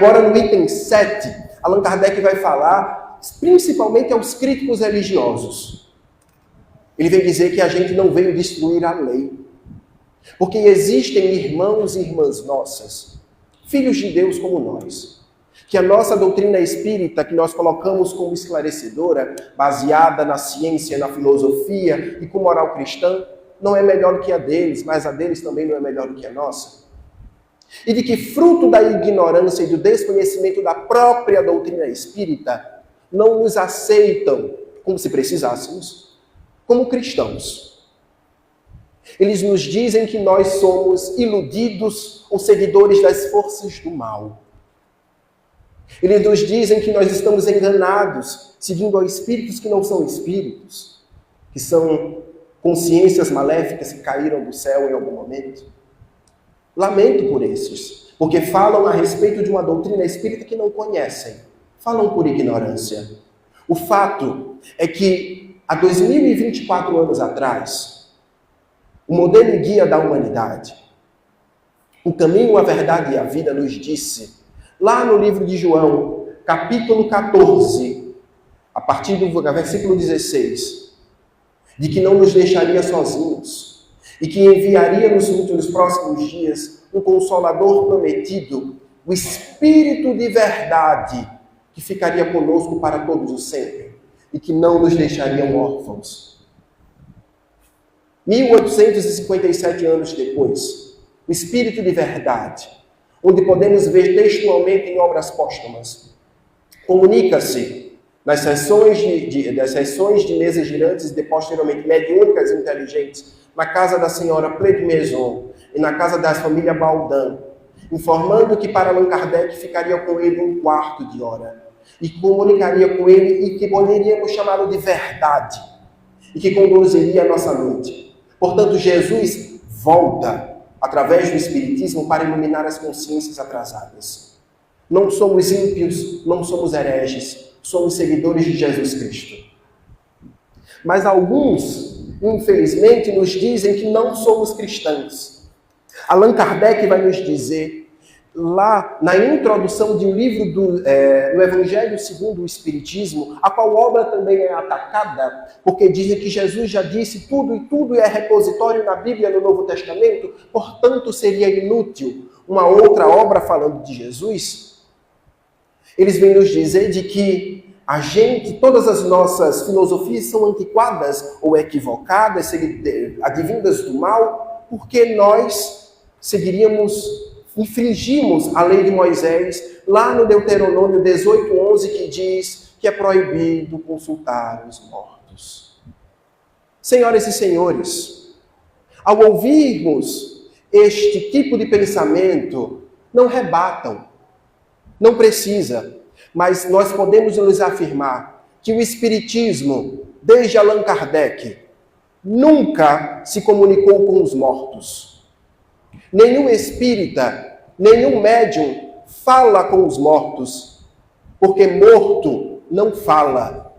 Agora, no item 7, Allan Kardec vai falar principalmente aos críticos religiosos. Ele vem dizer que a gente não veio destruir a lei. Porque existem irmãos e irmãs nossas, filhos de Deus como nós, que a nossa doutrina espírita, que nós colocamos como esclarecedora, baseada na ciência, na filosofia e com moral cristã, não é melhor que a deles, mas a deles também não é melhor do que a nossa. E de que fruto da ignorância e do desconhecimento da própria doutrina espírita, não nos aceitam, como se precisássemos, como cristãos. Eles nos dizem que nós somos iludidos ou seguidores das forças do mal. Eles nos dizem que nós estamos enganados, seguindo a espíritos que não são espíritos, que são consciências maléficas que caíram do céu em algum momento. Lamento por esses, porque falam a respeito de uma doutrina espírita que não conhecem. Falam por ignorância. O fato é que, há 2024 anos atrás, o modelo e guia da humanidade, o caminho, a verdade e a vida, nos disse, lá no livro de João, capítulo 14, a partir do versículo 16, de que não nos deixaria sozinhos, e que enviaria-nos nos próximos dias um Consolador prometido, o Espírito de verdade, que ficaria conosco para todos os sempre, e que não nos deixariam órfãos. 1857 anos depois, o Espírito de verdade, onde podemos ver textualmente em obras póstumas, comunica-se nas sessões de mesas girantes e posteriormente mediúnicas inteligentes, na casa da senhora Pled-Maison e na casa da família Baudin, informando que para Allan Kardec ficaria com ele um quarto de hora, e comunicaria com ele e que poderíamos chamá-lo de verdade, e que conduziria a nossa mente. Portanto, Jesus volta, através do Espiritismo, para iluminar as consciências atrasadas. Não somos ímpios, não somos hereges, somos seguidores de Jesus Cristo. Mas alguns, infelizmente, nos dizem que não somos cristãos. Allan Kardec vai nos dizer, lá na introdução de um livro do Evangelho segundo o Espiritismo, a qual obra também é atacada, porque dizem que Jesus já disse tudo e tudo é repositório na Bíblia no Novo Testamento, portanto seria inútil uma outra obra falando de Jesus. Eles vêm nos dizer de que todas as nossas filosofias são antiquadas ou equivocadas, advindas do mal, porque nós infringimos a lei de Moisés, lá no Deuteronômio 18:11, que diz que é proibido consultar os mortos. Senhoras e senhores, ao ouvirmos este tipo de pensamento, não rebatam, não precisa, mas nós podemos nos afirmar que o Espiritismo, desde Allan Kardec, nunca se comunicou com os mortos. Nenhum espírita, nenhum médium fala com os mortos, porque morto não fala,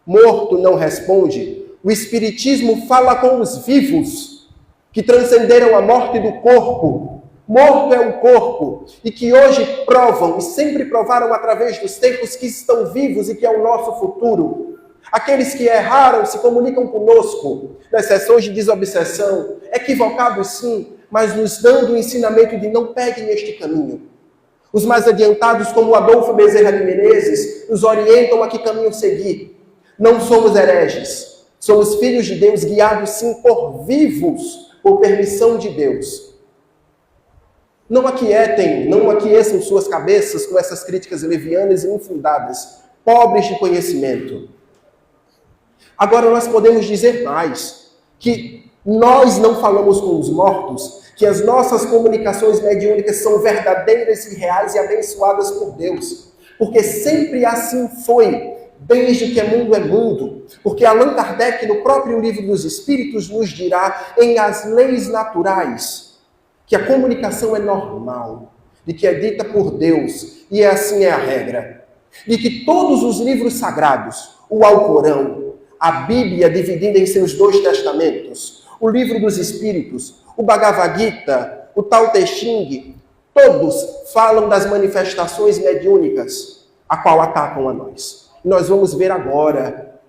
morto não responde. O Espiritismo fala com os vivos, que transcenderam a morte do corpo. Morto é o corpo, e que hoje provam, e sempre provaram através dos tempos, que estão vivos e que é o nosso futuro. Aqueles que erraram se comunicam conosco nas sessões de desobsessão, equivocados sim, mas nos dando o ensinamento de não peguem este caminho. Os mais adiantados, como Adolfo Bezerra de Menezes, nos orientam a que caminho seguir. Não somos hereges, somos filhos de Deus, guiados sim por vivos, por permissão de Deus. Não aqueçam suas cabeças com essas críticas levianas e infundadas, pobres de conhecimento. Agora nós podemos dizer mais, que nós não falamos com os mortos, que as nossas comunicações mediúnicas são verdadeiras e reais e abençoadas por Deus. Porque sempre assim foi, desde que mundo é mundo. Porque Allan Kardec, no próprio Livro dos Espíritos, nos dirá, em As Leis Naturais, que a comunicação é normal, de que é dita por Deus, e assim é a regra. De que todos os livros sagrados, o Alcorão, a Bíblia dividida em seus 2 testamentos, o Livro dos Espíritos, o Bhagavad Gita, o Tao Te Ching, Todos falam das manifestações mediúnicas, a qual atacam a nós. Nós vamos ver agora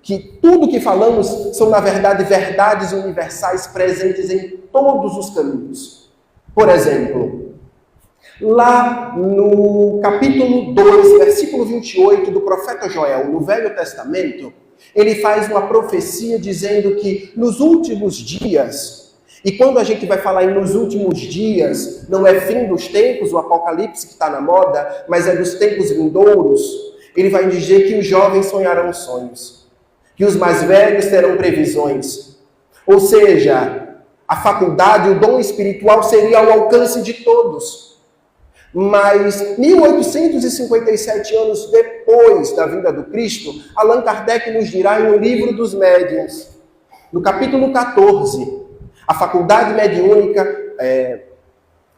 que tudo que falamos são, na verdade, verdades universais presentes em todos os caminhos. Por exemplo, lá no capítulo 2, versículo 28 do profeta Joel, no Velho Testamento, ele faz uma profecia dizendo que nos últimos dias, e quando a gente vai falar em nos últimos dias, não é fim dos tempos, o apocalipse que está na moda, mas é dos tempos vindouros, ele vai dizer que os jovens sonharão sonhos, que os mais velhos terão previsões. Ou seja, a faculdade, o dom espiritual seria ao alcance de todos. Mas 1857 anos depois da vinda do Cristo, Allan Kardec nos dirá em O Livro dos Médiuns, no capítulo 14, a faculdade mediúnica,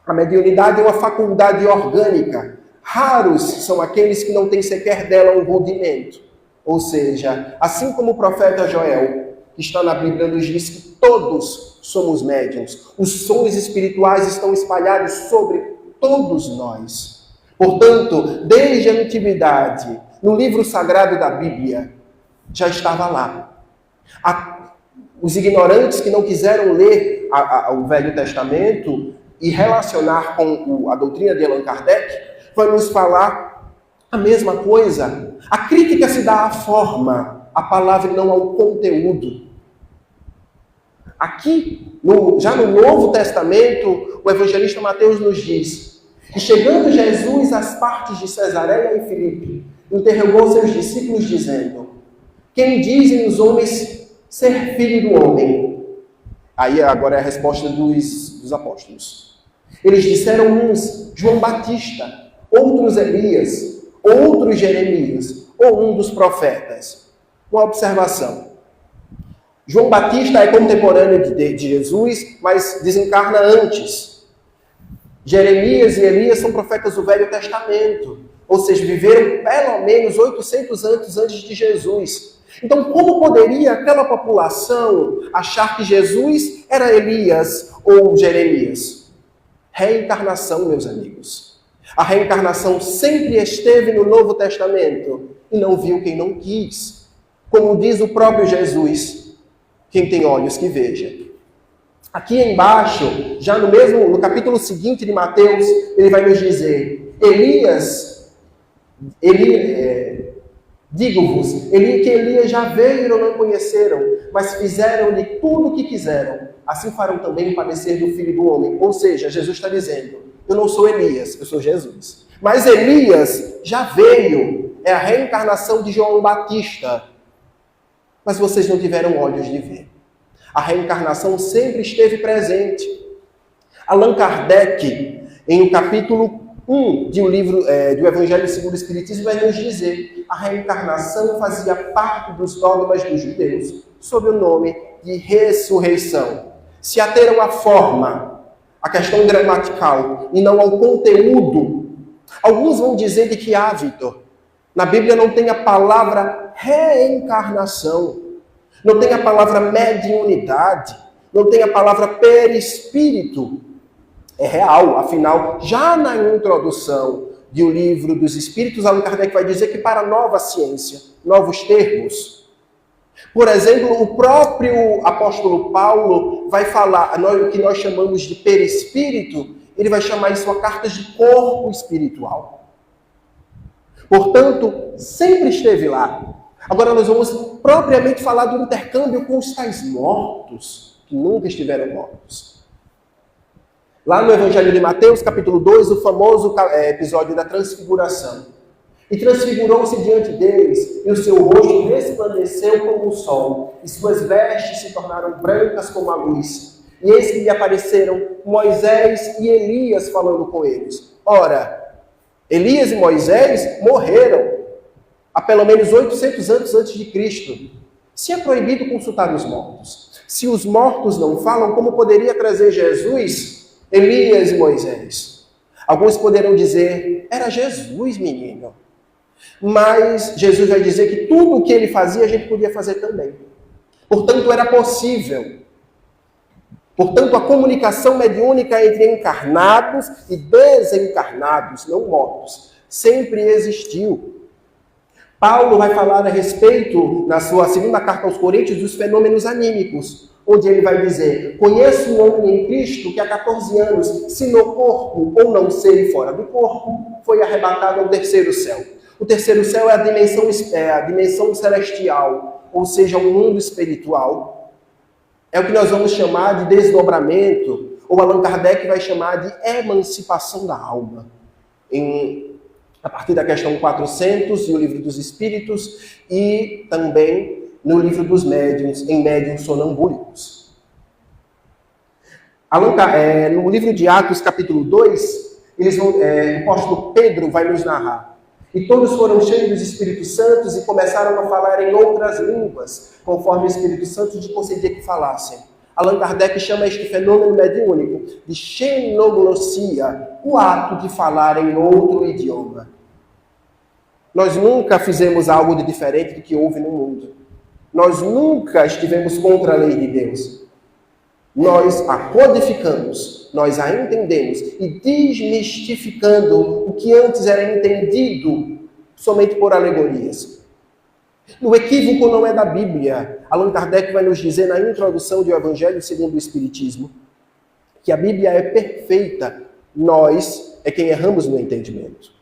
a mediunidade é uma faculdade orgânica. Raros são aqueles que não têm sequer dela um rudimento. Ou seja, assim como o profeta Joel, que está na Bíblia, nos diz que todos somos médiuns. Os sons espirituais estão espalhados sobre todos nós. Portanto, desde a antiguidade, no livro sagrado da Bíblia, já estava lá. Os ignorantes que não quiseram ler o Velho Testamento e relacionar com a doutrina de Allan Kardec, vai nos falar a mesma coisa. A crítica se dá à forma, a palavra não ao conteúdo. Aqui, já no Novo Testamento, o evangelista Mateus nos diz: e chegando Jesus às partes de Cesareia e Filipe, interrogou seus discípulos dizendo: quem dizem os homens ser filho do homem? Aí agora é a resposta dos apóstolos. Eles disseram uns, João Batista, outros Elias, outros Jeremias, ou um dos profetas. Uma observação. João Batista é contemporâneo de Jesus, mas desencarna antes. Jeremias e Elias são profetas do Velho Testamento, ou seja, viveram pelo menos 800 anos antes de Jesus. Então, como poderia aquela população achar que Jesus era Elias ou Jeremias? Reencarnação, meus amigos. A reencarnação sempre esteve no Novo Testamento e não viu quem não quis. Como diz o próprio Jesus, quem tem olhos que veja. Aqui embaixo, já no capítulo seguinte de Mateus, ele vai nos dizer: digo-vos, que Elias já veio e não conheceram, mas fizeram-lhe tudo o que quiseram. Assim farão também o padecer do Filho do Homem. Ou seja, Jesus está dizendo: eu não sou Elias, eu sou Jesus. Mas Elias já veio, é a reencarnação de João Batista. Mas vocês não tiveram olhos de ver. A reencarnação sempre esteve presente. Allan Kardec, em o capítulo 1 do livro do Evangelho segundo o Espiritismo, vai nos dizer: a reencarnação fazia parte dos dogmas dos judeus, sob o nome de ressurreição. Se ateram à forma, à questão gramatical, e não ao conteúdo. Alguns vão dizer de que Vitor, na Bíblia não tem a palavra reencarnação, não tem a palavra mediunidade, não tem a palavra perispírito. É real, afinal, já na introdução do livro dos Espíritos, Allan Kardec vai dizer que para nova ciência, novos termos. Por exemplo, o próprio apóstolo Paulo vai falar, o que nós chamamos de perispírito, ele vai chamar isso a cartas de corpo espiritual. Portanto, sempre esteve lá. Agora nós vamos propriamente falar do intercâmbio com os tais mortos, que nunca estiveram mortos. Lá no Evangelho de Mateus, capítulo 2, o famoso episódio da transfiguração. E transfigurou-se diante deles, e o seu rosto resplandeceu como o sol, e suas vestes se tornaram brancas como a luz. E eis que lhe apareceram Moisés e Elias falando com eles. Ora, Elias e Moisés morreram há pelo menos 800 anos antes de Cristo. Se é proibido consultar os mortos, se os mortos não falam, como poderia trazer Jesus, Elias e Moisés? Alguns poderão dizer: era Jesus, menino. Mas Jesus vai dizer que tudo o que ele fazia, a gente podia fazer também. Portanto, era possível. Portanto, a comunicação mediúnica entre encarnados e desencarnados, não mortos, sempre existiu. Paulo vai falar a respeito, na sua segunda carta aos Coríntios, dos fenômenos anímicos, onde ele vai dizer: conheço um homem em Cristo que há 14 anos, se no corpo ou não sei fora do corpo, foi arrebatado ao terceiro céu. O terceiro céu é a dimensão celestial, ou seja, um mundo espiritual. É o que nós vamos chamar de desdobramento, ou Allan Kardec vai chamar de emancipação da alma. A partir da questão 400 e o Livro dos Espíritos, e também no Livro dos Médiuns, em Médiuns Sonambúlicos. No livro de Atos, capítulo 2, o apóstolo Pedro vai nos narrar: e todos foram cheios dos Espíritos Santos e começaram a falar em outras línguas, conforme o Espírito Santo lhe concedia que falassem. Allan Kardec chama este fenômeno mediúnico de xenoglossia, o ato de falar em outro idioma. Nós nunca fizemos algo de diferente do que houve no mundo. Nós nunca estivemos contra a lei de Deus. Nós a codificamos, nós a entendemos e desmistificando o que antes era entendido somente por alegorias. O equívoco não é da Bíblia. Allan Kardec vai nos dizer na introdução do Evangelho segundo o Espiritismo que a Bíblia é perfeita, nós é quem erramos no entendimento.